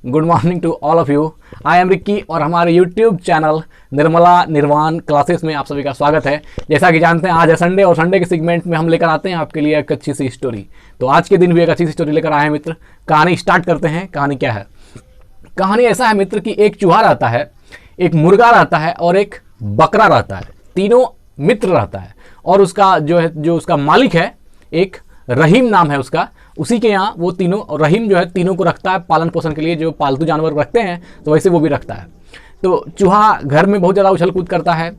Good morning to all of you. I am Ricky और हमारे YouTube channel Nirmala निर्वाण classes में आप सभी का स्वागत है। जैसा कि जानते हैं आज है संडे और संडे के सेगमेंट में हम लेकर आते हैं आपके लिए एक अच्छी सी स्टोरी। तो आज के दिन भी एक अच्छी सी स्टोरी लेकर आए हैं मित्र। कहानी स्टार्ट करते हैं। कहानी क्या है? कहानी ऐसा है मित्र कि एक चूहा रहता है, एक मुर्गा रहता है और एक बकरा रहता है। तीनों मित्र रहता है और उसका जो उसका मालिक है, एक रहीम नाम है उसका। उसी के यहाँ वो तीनों रहीम जो है तीनों को रखता है पालन पोषण के लिए। जो पालतू जानवर रखते हैं तो वैसे वो भी रखता है। तो चूहा घर में बहुत ज़्यादा उछल कूद करता है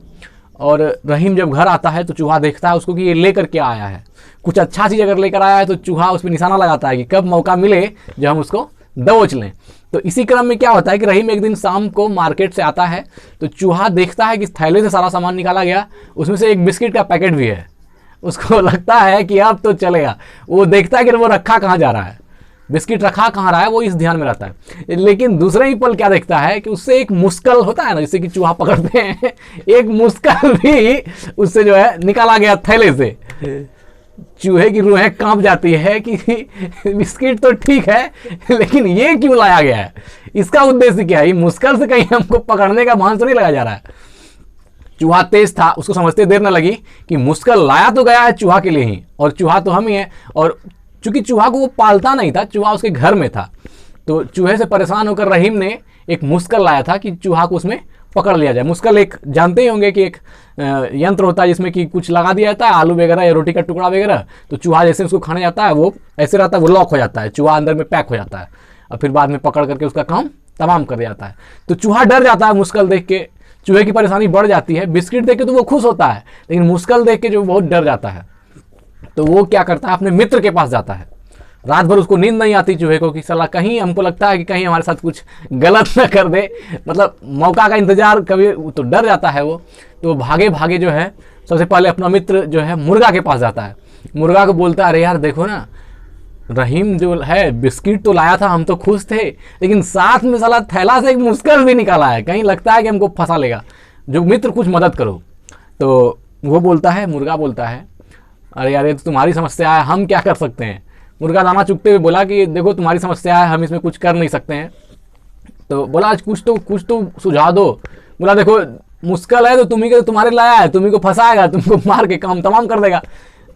और रहीम जब घर आता है तो चूहा देखता है उसको कि ये लेकर के आया है। कुछ अच्छा चीज़ अगर लेकर आया है तो चूहा उस पर निशाना लगाता है कि कब मौका मिले जो हम उसको दबोच लें। तो इसी क्रम में क्या होता है कि रहीम एक दिन शाम को मार्केट से आता है तो चूहा देखता है कि थैले से सारा सामान निकाला गया, उसमें से एक बिस्किट का पैकेट भी है। उसको लगता है कि अब तो चलेगा। वो देखता है कि वो रखा कहाँ जा रहा है, बिस्किट रखा कहाँ रहा है, वो इस ध्यान में रहता है। लेकिन दूसरे ही पल क्या देखता है कि उससे एक मुस्कल होता है ना, जिससे कि चूहा पकड़ते हैं, एक मुस्कल भी उससे जो है निकाला गया थैले से। चूहे की रूहें कांप जाती है कि बिस्किट तो ठीक है लेकिन ये क्यों लाया गया है, इसका उद्देश्य क्या है, ये मुस्कल से कहीं हमको पकड़ने का भान तो नहीं लगा जा रहा है। चूहा तेज था, उसको समझते देर न लगी कि मुस्कल लाया तो गया है चूहा के लिए ही, और चूहा तो हम ही है। और चूंकि चूहा को वो पालता नहीं था, चूहा उसके घर में था, तो चूहे से परेशान होकर रहीम ने एक मुस्कल लाया था कि चूहा को उसमें पकड़ लिया जाए। मुस्कल एक जानते ही होंगे कि एक यंत्र होता है जिसमें कि कुछ लगा दिया जाता है, आलू वगैरह या रोटी का टुकड़ा वगैरह, तो चूहा जैसे उसको खाने जाता है वो ऐसे रहता है, वो लॉक हो जाता है, चूहा अंदर में पैक हो जाता है और फिर बाद में पकड़ करके उसका काम तमाम कर जाता है। तो चूहा डर जाता है मुस्कल देख के, चूहे की परेशानी बढ़ जाती है। बिस्किट देख के तो वो खुश होता है, लेकिन मुस्कल देख के जो बहुत डर जाता है तो वो क्या करता है, अपने मित्र के पास जाता है। रात भर उसको नींद नहीं आती चूहे को कि साला कहीं हमको लगता है कि कहीं हमारे साथ कुछ गलत न कर दे, मतलब मौका का इंतजार कभी, तो डर जाता है वो। तो भागे भागे जो है सबसे पहले अपना मित्र जो है मुर्गा के पास जाता है। मुर्गा को बोलता है, अरे यार देखो ना, रहीम जो है बिस्किट तो लाया था, हम तो खुश थे, लेकिन साथ में साला थैला से एक मुस्कल भी निकाला है, कहीं लगता है कि हमको फंसा लेगा। जो मित्र कुछ मदद करो। तो वो बोलता है, मुर्गा बोलता है, अरे यार ये तो तुम्हारी समस्या है, हम क्या कर सकते हैं। मुर्गा दाना चुगते हुए बोला कि देखो तुम्हारी समस्या है, हम इसमें कुछ कर नहीं सकते हैं। तो बोला आज कुछ तो सुझाव दो। बोला देखो मुश्किल है तो तुम्हारे लाया है, तुम्ही को फंसाएगा, तुमको मार के काम तमाम कर देगा।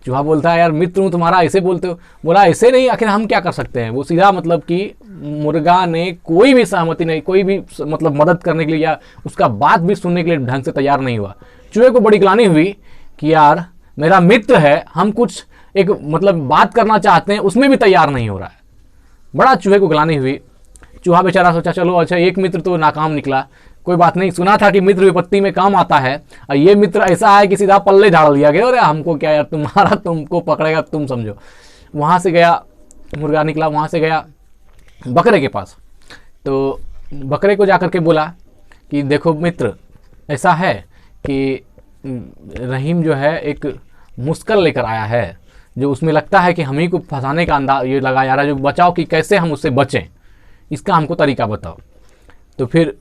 चूहा बोलता है, यार मित्र हूँ तुम्हारा, ऐसे बोलते हो। बोला ऐसे नहीं, आखिर हम क्या कर सकते हैं। वो सीधा मतलब कि मुर्गा ने कोई भी सहमति नहीं, कोई भी मतलब मदद करने के लिए या उसका बात भी सुनने के लिए ढंग से तैयार नहीं हुआ। चूहे को बड़ी ग्लानि हुई कि यार मेरा मित्र है, हम कुछ एक मतलब बात करना चाहते हैं, उसमें भी तैयार नहीं हो रहा है। बड़ा चूहे को ग्लानि हुई। चूहा बेचारा सोचा चलो अच्छा एक मित्र तो नाकाम निकला, कोई बात नहीं। सुना था कि मित्र विपत्ति में काम आता है और ये मित्र ऐसा है कि सीधा पल्ले झाड़ लिया गया। अरे हमको क्या यार, तुम्हारा तुमको पकड़ेगा तुम समझो। वहाँ से गया मुर्गा, निकला वहाँ से गया बकरे के पास। तो बकरे को जाकर के बोला कि देखो मित्र, ऐसा है कि रहीम जो है एक मुश्किल लेकर आया है, जो उसमें लगता है कि हम ही को फंसाने का अंदाज ये लगा जा रहा है, जो बचाओ कि कैसे हम उससे बचें, इसका हमको तरीका बताओ। तो फिर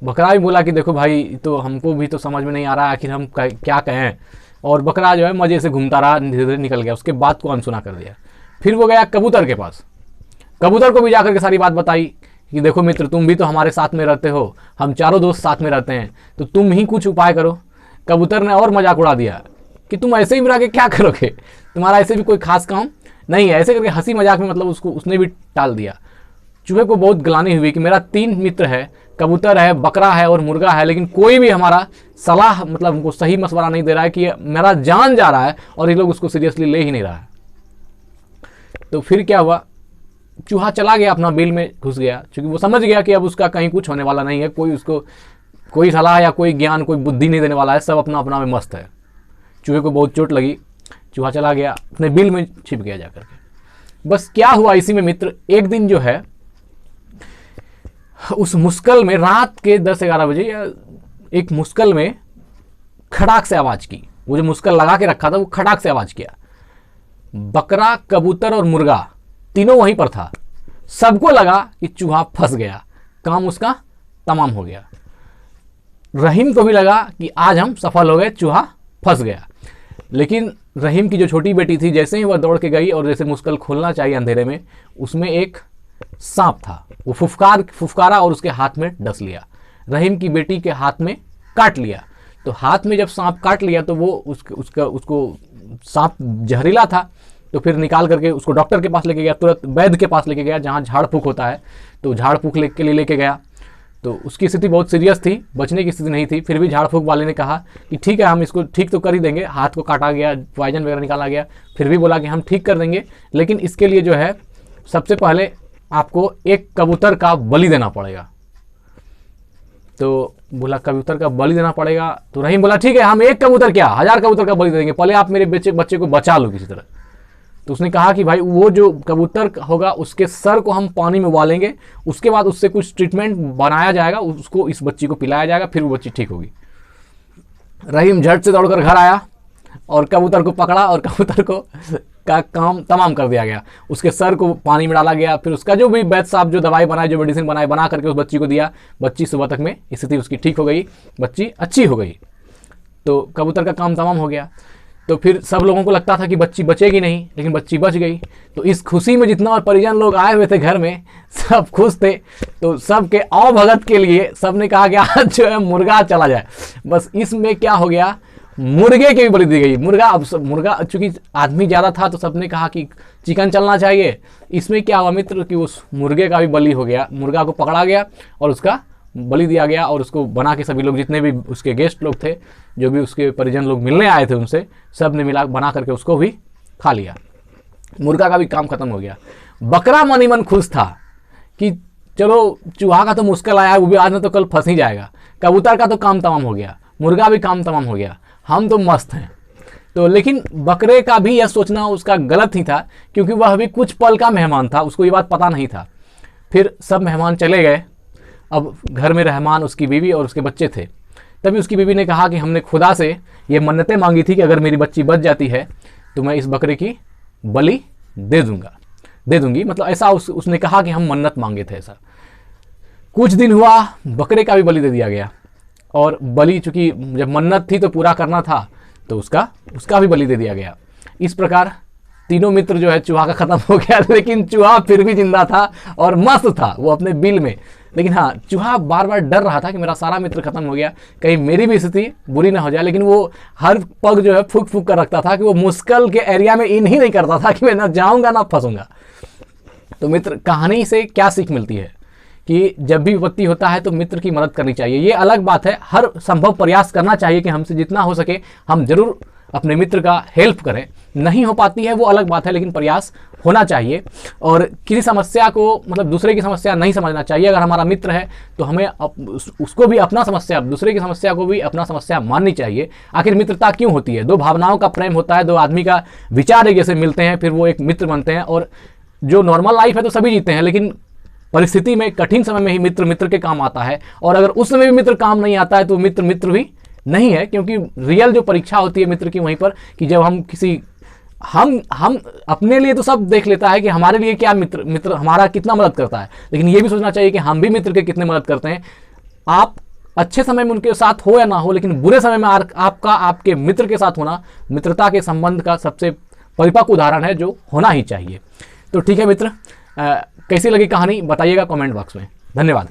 बकरा भी बोला कि देखो भाई, तो हमको भी तो समझ में नहीं आ रहा आखिर हम क्या कहें। और बकरा जो है मज़े से घूमता रहा, धीरे धीरे निकल गया, उसके बात को अनसुना कर दिया। फिर वो गया कबूतर के पास। कबूतर को भी जाकर के सारी बात बताई कि देखो मित्र, तुम भी तो हमारे साथ में रहते हो, हम चारों दोस्त साथ में रहते हैं, तो तुम ही कुछ उपाय करो। कबूतर ने और मजाक उड़ा दिया कि तुम ऐसे ही मिला के क्या करोगे, तुम्हारा ऐसे भी कोई खास काम नहीं है। ऐसे करके हंसी मजाक में मतलब उसने भी टाल दिया। चूहे को बहुत ग्लानि हुई कि मेरा 3 मित्र है, कबूतर है, बकरा है और मुर्गा है, लेकिन कोई भी हमारा सलाह मतलब हमको सही मशवरा नहीं दे रहा है कि मेरा जान जा रहा है और ये लोग उसको सीरियसली ले ही नहीं रहा है। तो फिर क्या हुआ, चूहा चला गया, अपना बिल में घुस गया, क्योंकि वो समझ गया कि अब उसका कहीं कुछ होने वाला नहीं है, कोई उसको कोई सलाह या कोई ज्ञान कोई बुद्धि नहीं देने वाला है, सब अपना अपना में मस्त है। चूहे को बहुत चोट लगी, चूहा चला गया, अपने बिल में छिप गया जाकर के। बस क्या हुआ इसी में मित्र, एक दिन जो है उस मुश्किल में रात के 10-11 बजे या एक मुश्किल में खड़ाक से आवाज़ की। वो जो मुश्किल लगा के रखा था वो खड़ाक से आवाज़ किया। बकरा, कबूतर और मुर्गा तीनों वहीं पर था। सबको लगा कि चूहा फंस गया, काम उसका तमाम हो गया। रहीम को भी लगा कि आज हम सफल हो गए, चूहा फंस गया। लेकिन रहीम की जो छोटी बेटी थी, जैसे ही वह दौड़ के गई और जैसे मुश्किल खोलना चाहिए अंधेरे में, उसमें एक सांप था। वो फुफकारा और उसके हाथ में डस लिया, रहीम की बेटी के हाथ में काट लिया। तो हाथ में जब सांप काट लिया तो वो उसको सांप जहरीला था। तो फिर निकाल करके उसको डॉक्टर के पास लेके गया, तुरंत वैद्य के पास लेके गया जहाँ झाड़ फूक होता है। तो झाड़ फूक के लिए लेके गया तो उसकी स्थिति बहुत सीरियस थी, बचने की स्थिति नहीं थी। फिर भी झाड़ फूक वाले ने कहा कि ठीक है, हम इसको ठीक तो कर ही देंगे। हाथ को काटा गया, पॉइजन वगैरह निकाला गया, फिर भी बोला कि हम ठीक कर देंगे, लेकिन इसके लिए जो है सबसे पहले आपको एक कबूतर का बलि देना पड़ेगा। तो बोला कबूतर का बलि देना पड़ेगा। तो रहीम बोला ठीक है, हम एक कबूतर क्या 1000 कबूतर का बलि देंगे, पहले आप मेरे बच्चे को बचा लो किसी तरह। तो उसने कहा कि भाई वो जो कबूतर होगा उसके सर को हम पानी में उबालेंगे, उसके बाद उससे कुछ ट्रीटमेंट बनाया जाएगा, उसको इस बच्ची को पिलाया जाएगा, फिर वो बच्ची ठीक होगी। रहीम झट से दौड़कर घर आया और कबूतर को पकड़ा और कबूतर को का काम तमाम कर दिया गया। उसके सर को पानी में डाला गया, फिर उसका जो भी वैद्य साहब जो दवाई बनाए, जो मेडिसिन बनाए, बना करके उस बच्ची को दिया। बच्ची सुबह तक में स्थिति उसकी ठीक हो गई, बच्ची अच्छी हो गई। तो कबूतर का काम तमाम हो गया। तो फिर सब लोगों को लगता था कि बच्ची बचेगी नहीं, लेकिन बच्ची बच गई। तो इस खुशी में जितना और परिजन लोग आए हुए थे घर में, सब खुश थे। तो सब के अवभगत के लिए सब ने कहा कि आज जो है मुर्गा चला जाए। बस इसमें क्या हो गया, मुर्गे की भी बलि दी गई। मुर्गा चूंकि आदमी ज़्यादा था तो सबने कहा कि चिकन चलना चाहिए। इसमें क्या हुआ मित्र कि उस मुर्गे का भी बलि हो गया, मुर्गा को पकड़ा गया और उसका बलि दिया गया। और उसको बना के सभी लोग, जितने भी उसके गेस्ट लोग थे, जो भी उसके परिजन लोग मिलने आए थे उनसे, सब ने मिला बना करके उसको भी खा लिया। मुर्गा का भी काम खत्म हो गया। बकरा मन ही मन खुश था कि चलो चूहा का तो मुश्किल आया, वो भी आज न तो कल फंस ही जाएगा। कबूतर का तो काम तमाम हो गया, मुर्गा भी काम तमाम हो गया, हम तो मस्त हैं। तो लेकिन बकरे का भी यह सोचना उसका गलत ही था, क्योंकि वह भी कुछ पल का मेहमान था, उसको ये बात पता नहीं था। फिर सब मेहमान चले गए। अब घर में रहमान, उसकी बीवी और उसके बच्चे थे। तभी उसकी बीवी ने कहा कि हमने खुदा से ये मन्नतें मांगी थी कि अगर मेरी बच्ची बच जाती है तो मैं इस बकरे की बलि दे दूंगी। मतलब ऐसा उसने कहा कि हम मन्नत मांगे थे। ऐसा कुछ दिन हुआ, बकरे का भी बलि दे दिया गया। और बलि चूंकि जब मन्नत थी तो पूरा करना था, तो उसका भी बलि दे दिया गया। इस प्रकार तीनों मित्र जो है चूहा का खत्म हो गया। लेकिन चूहा फिर भी जिंदा था और मस्त था वो अपने बिल में। लेकिन हाँ, चूहा बार बार डर रहा था कि मेरा सारा मित्र खत्म हो गया, कहीं मेरी भी स्थिति बुरी ना हो जाए। लेकिन वो हर पग जो है फूक फूक कर रखता था कि वो मुश्किल के एरिया में इन ही नहीं करता था कि मैं ना जाऊंगा ना फंसूंगा। तो मित्र, कहानी से क्या सीख मिलती है कि जब भी विपत्ति होता है तो मित्र की मदद करनी चाहिए। ये अलग बात है, हर संभव प्रयास करना चाहिए कि हमसे जितना हो सके हम जरूर अपने मित्र का हेल्प करें। नहीं हो पाती है वो अलग बात है, लेकिन प्रयास होना चाहिए। और किसी समस्या को, मतलब दूसरे की समस्या नहीं समझना चाहिए। अगर हमारा मित्र है तो हमें उसको भी अपना समस्या, दूसरे की समस्या को भी अपना समस्या माननी चाहिए। आखिर मित्रता क्यों होती है? दो भावनाओं का प्रेम होता है, दो आदमी का विचार एक जैसे मिलते हैं, फिर वो एक मित्र बनते हैं। और जो नॉर्मल लाइफ है तो सभी जीते हैं, लेकिन परिस्थिति में, कठिन समय में ही मित्र के काम आता है। और अगर उस समय भी मित्र काम नहीं आता है तो मित्र भी नहीं है। क्योंकि रियल जो परीक्षा होती है मित्र की वहीं पर, कि जब हम किसी हम अपने लिए तो सब देख लेता है कि हमारे लिए क्या मित्र हमारा कितना मदद करता है, लेकिन ये भी सोचना चाहिए कि हम भी मित्र के कितने मदद करते हैं। आप अच्छे समय में उनके साथ हो या ना हो, लेकिन बुरे समय में आपका आपके मित्र के साथ होना मित्रता के संबंध का सबसे परिपक्व उदाहरण है, जो होना ही चाहिए। तो ठीक है मित्र, कैसी लगी कहानी बताइएगा कमेंट बॉक्स में। धन्यवाद।